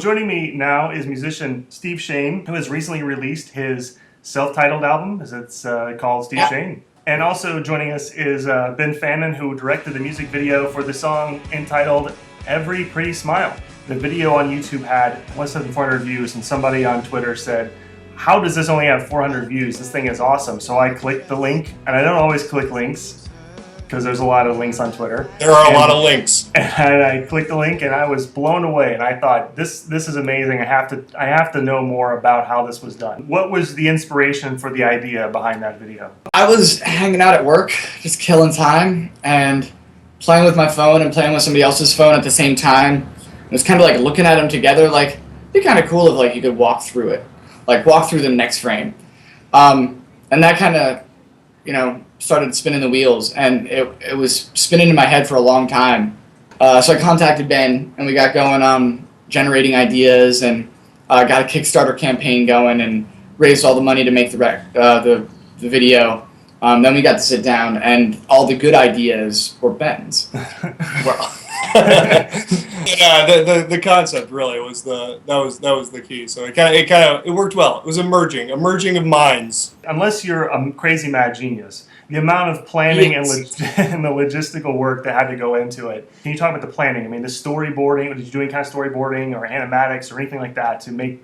Joining me now is musician Steve Shane, who has recently released his self-titled album, as it's called Steve Shane. And also joining us is Behn Fannin, who directed the music video for the song entitled Every Pretty Smile. The video on YouTube had less than 400 views, and somebody on Twitter said, how does this only have 400 views? This thing is awesome. So I clicked the link, and I don't always click links, because there's a lot of links on Twitter. There are a lot of links. And I clicked the link and I was blown away, and I thought, this is amazing. I have to know more about how this was done. What was the inspiration for the idea behind that video? I was hanging out at work, just killing time, and playing with my phone and playing with somebody else's phone at the same time. It was kind of like looking at them together, like, it'd be kind of cool if like you could walk through it, like walk through the next frame. And that kind of, started spinning the wheels, and it was spinning in my head for a long time. So I contacted Ben, and we got going on generating ideas, and got a Kickstarter campaign going, and raised all the money to make the video. Then we got to sit down, and all the good ideas were Ben's. Well, yeah, the concept really was that was the key. So it worked well. It was a merging of minds. Unless you're a crazy mad genius, the amount of planning and the logistical work that had to go into it. Can you talk about the planning? I mean, the storyboarding. Did you do any kind of storyboarding or animatics or anything like that to make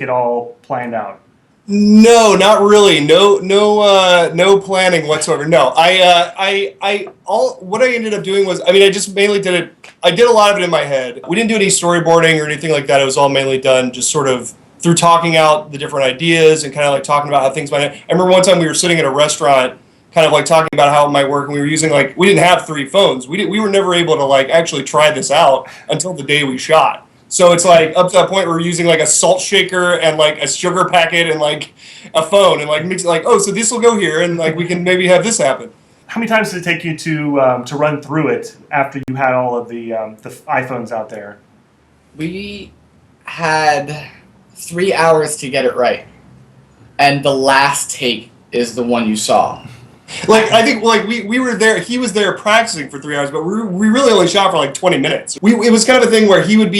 it all planned out? No, not really. No planning whatsoever. No, what I ended up doing was, I just mainly did it. I did a lot of it in my head. We didn't do any storyboarding or anything like that. It was all mainly done just sort of through talking out the different ideas and kind of like talking about how things might. I remember one time we were sitting at a restaurant, kind of like talking about how it might work, and we were using we didn't have 3 phones. We were never able to like actually try this out until the day we shot. So it's like up to that point we're using like a salt shaker and like a sugar packet and like a phone and like mix like, oh, so this will go here and like we can maybe have this happen. How many times did it take you to run through it after you had all of the iPhones out there? We had 3 hours to get it right, and the last take is the one you saw. Like, I think, like, we were there, he was there practicing for 3 hours, but we really only shot for, like, 20 minutes. It was kind of a thing where he went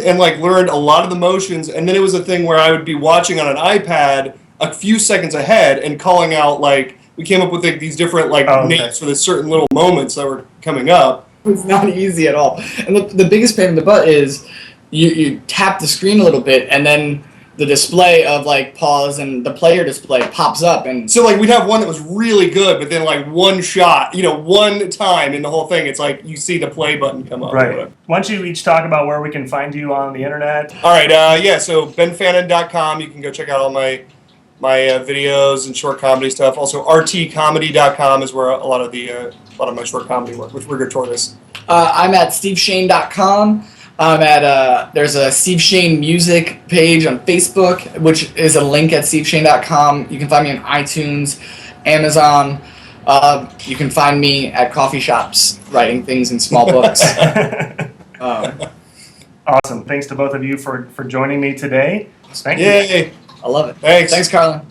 and, like, learned a lot of the motions, and then it was a thing where I would be watching on an iPad a few seconds ahead and calling out, like, we came up with, like, these different, like, names for the certain little moments that were coming up. It's not easy at all. And the biggest pain in the butt is you tap the screen a little bit, and then the display of like pause and the player display pops up, and so like we'd have one that was really good, but then like one shot, one time in the whole thing, it's like you see the play button come up. Right. Why don't you each talk about where we can find you on the internet? All right. So BehnFannin.com. You can go check out all my videos and short comedy stuff. Also, rtcomedy.com is where a lot of my short comedy work with Rigor Tortoise. I'm at steveshane.com. There's a Steve Shane music page on Facebook, which is a link at steveshane.com. You can find me on iTunes, Amazon. You can find me at coffee shops writing things in small books. Awesome. Thanks to both of you for joining me today. Thank you. Yay. I love it. Thanks. Thanks, Carlin.